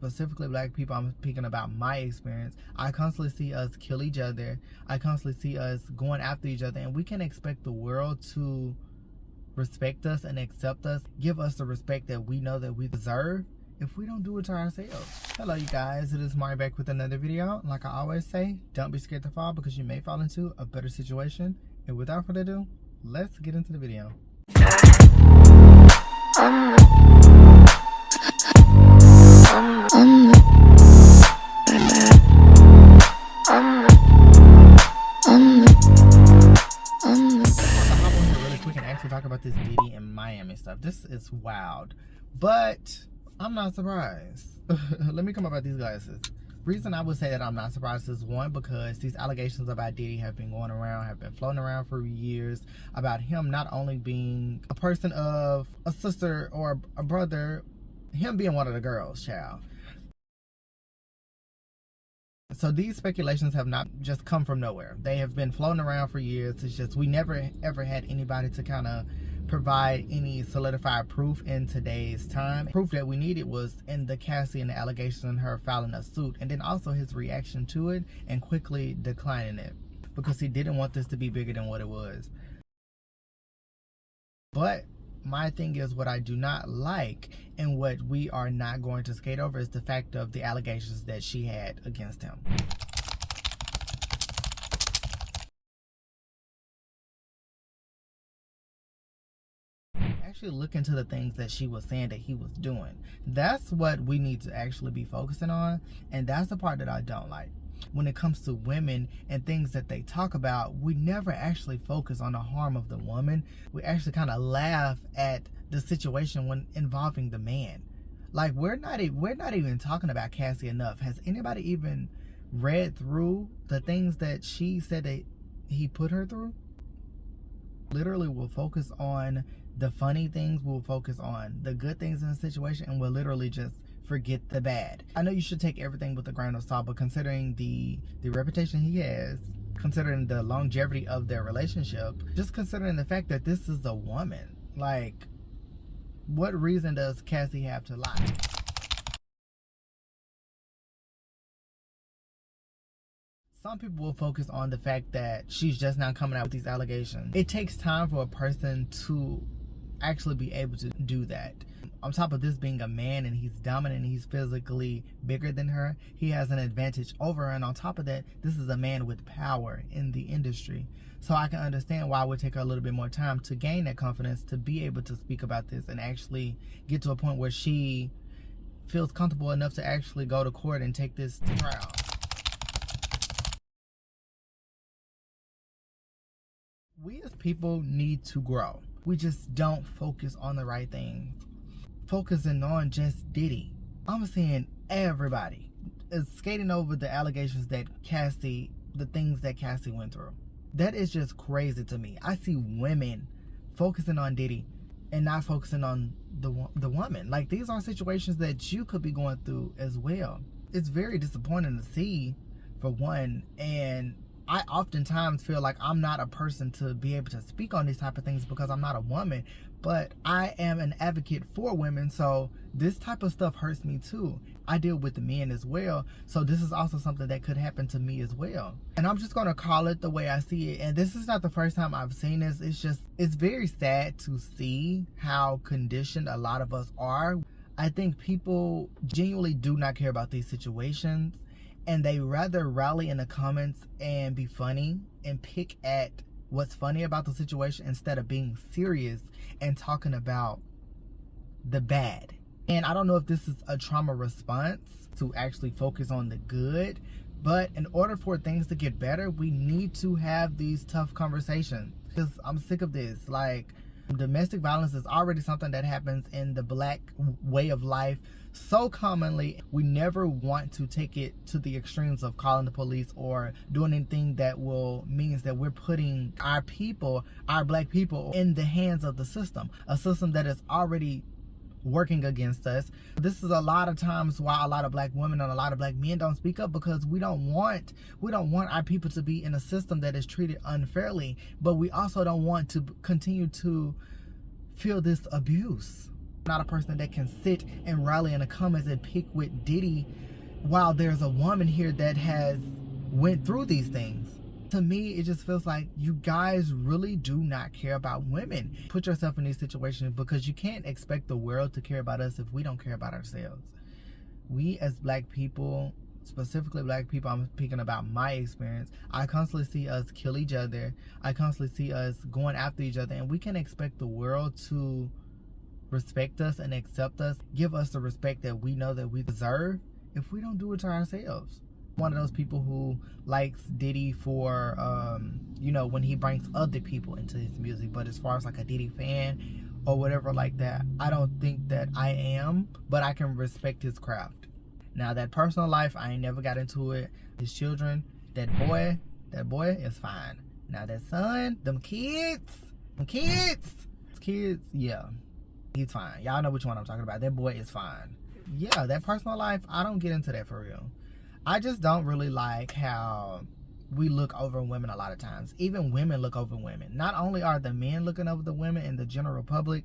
specifically black people, I'm speaking about my experience. I constantly see us kill each other. I constantly see us going after each other, and we can expect the world to respect us and accept us, give us the respect that we know that we deserve if we don't do it to ourselves. Hello you guys, it is Mari back with another video. Like I always say, don't be scared to fall because you may fall into a better situation. And without further ado, let's get into the video. Talk about this Diddy and Miami stuff. This is wild, but I'm not surprised. Let me come up with these glasses. Reason I would say that I'm not surprised is one, because these allegations about Diddy have been going around, have been floating around for years, about him not only being a person of a sister or a brother, him being one of the girls, child. So these speculations have not just come from nowhere. They have been floating around for years. It's just we never ever had anybody to kind of provide any solidified proof in today's time. Proof that we needed was in the Cassie and the allegation and her filing a suit, and then also his reaction to it and quickly declining it because he didn't want this to be bigger than what it was. But my thing is, what I do not like and what we are not going to skate over is the fact of the allegations that she had against him. Actually look into the things that she was saying that he was doing. That's what we need to actually be focusing on, and that's the part that I don't like. When it comes to women and things that they talk about, we never actually focus on the harm of the woman. We actually kind of laugh at the situation when involving the man. Like, we're not even talking about Cassie enough. Has anybody even read through the things that she said that he put her through? Literally, we'll focus on the funny things, we'll focus on the good things in the situation, and we'll literally just forget the bad. I know you should take everything with a grain of salt, but considering the reputation he has, considering the longevity of their relationship, just considering the fact that this is a woman, like, what reason does Cassie have to lie? Some people will focus on the fact that she's just now coming out with these allegations. It takes time for a person to actually be able to do that. On top of this being a man and he's dominant and he's physically bigger than her, he has an advantage over her. And on top of that, this is a man with power in the industry. So I can understand why it would take her a little bit more time to gain that confidence to be able to speak about this and actually get to a point where she feels comfortable enough to actually go to court and take this to trial. We as people need to grow. We just don't focus on the right things. Focusing on just Diddy. I'm seeing everybody is skating over the allegations that Cassie, the things that Cassie went through. That is just crazy to me. I see women focusing on Diddy and not focusing on the woman. Like, these are situations that you could be going through as well. It's very disappointing to see, for one, and I oftentimes feel like I'm not a person to be able to speak on these type of things because I'm not a woman, but I am an advocate for women, so this type of stuff hurts me too. I deal with the men as well, so this is also something that could happen to me as well. And I'm just gonna call it the way I see it, and this is not the first time I've seen this. It's very sad to see how conditioned a lot of us are. I think people genuinely do not care about these situations, and they rather rally in the comments and be funny and pick at what's funny about the situation instead of being serious and talking about the bad. And I don't know if this is a trauma response to actually focus on the good, but in order for things to get better, we need to have these tough conversations. Because I'm sick of this. Like, domestic violence is already something that happens in the black way of life so commonly. We never want to take it to the extremes of calling the police or doing anything that means that we're putting our people, our black people, in the hands of the system, a system that is already working against us. This is a lot of times why a lot of black women and a lot of black men don't speak up, because we don't want our people to be in a system that is treated unfairly, but we also don't want to continue to feel this abuse. I'm not a person that can sit and rally in the comments and pick with Diddy while there's a woman here that has went through these things. To me, it just feels like you guys really do not care about women. Put yourself in these situations, because you can't expect the world to care about us if we don't care about ourselves. We as black people, specifically black people, I'm speaking about my experience, I constantly see us kill each other. I constantly see us going after each other, and we can expect the world to respect us and accept us, give us the respect that we know that we deserve, if we don't do it to ourselves. One of those people who likes Diddy for when he brings other people into his music, but as far as like a Diddy fan or whatever like that, I don't think that I am, but I can respect his craft. Now that personal life, I ain't never got into it. His children, that boy is fine. Now that son, kids, yeah, he's fine. Y'all know which one I'm talking about. That boy is fine. Yeah, that personal life, I don't get into that for real. I just don't really like how we look over women a lot of times. Even women look over women. Not only are the men looking over the women in the general public,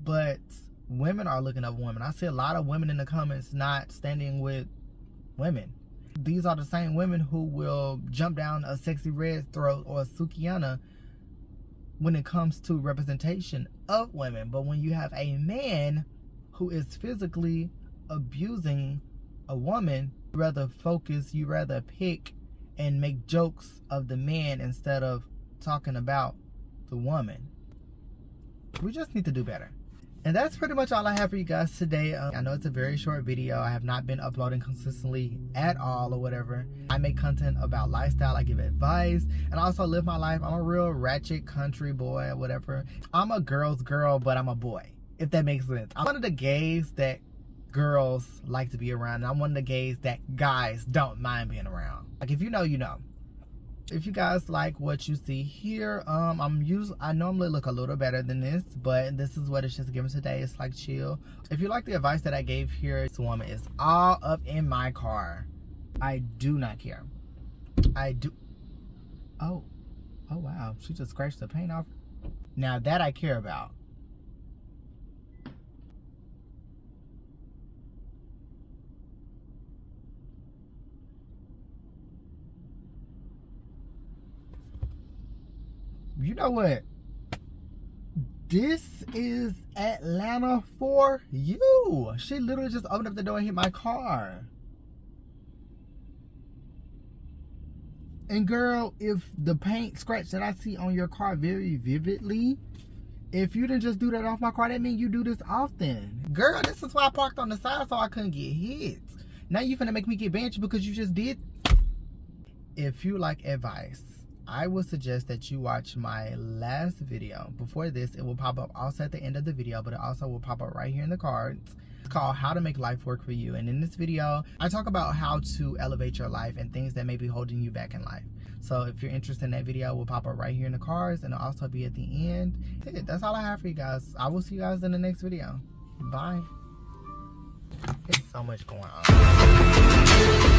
but women are looking over women. I see a lot of women in the comments not standing with women. These are the same women who will jump down a Sexy Red throat or a Sukiana when it comes to representation of women. But when you have a man who is physically abusing a woman, you rather pick and make jokes of the man instead of talking about the woman. We just need to do better. And that's pretty much all I have for you guys today. I know it's a very short video. I have not been uploading consistently at all or whatever. I make content about lifestyle. I give advice and I also live my life. I'm a real ratchet country boy or whatever. I'm a girl's girl, but I'm a boy, if that makes sense. I'm one of the gays that girls like to be around, and I'm one of the gays that guys don't mind being around. Like, if you know, you know. If you guys like what you see here, I normally look a little better than this, but this is what it's just given today. It's like chill. If you like the advice that I gave here, this woman is all up in my car. I do not care. I do. Oh wow, she just scratched the paint off. Now that I care about. You know what? This is Atlanta for you. She literally just opened up the door and hit my car. And girl, if the paint scratch that I see on your car very vividly, if you didn't just do that off my car, that means you do this often. Girl, this is why I parked on the side so I couldn't get hit. Now you finna make me get benched because you just did. If you like advice, I would suggest that you watch my last video. Before this, it will pop up also at the end of the video, but it also will pop up right here in the cards. It's called How to Make Life Work for You. And in this video, I talk about how to elevate your life and things that may be holding you back in life. So if you're interested in that video, it will pop up right here in the cards, and it'll also be at the end. That's all I have for you guys. I will see you guys in the next video. Bye. There's so much going on.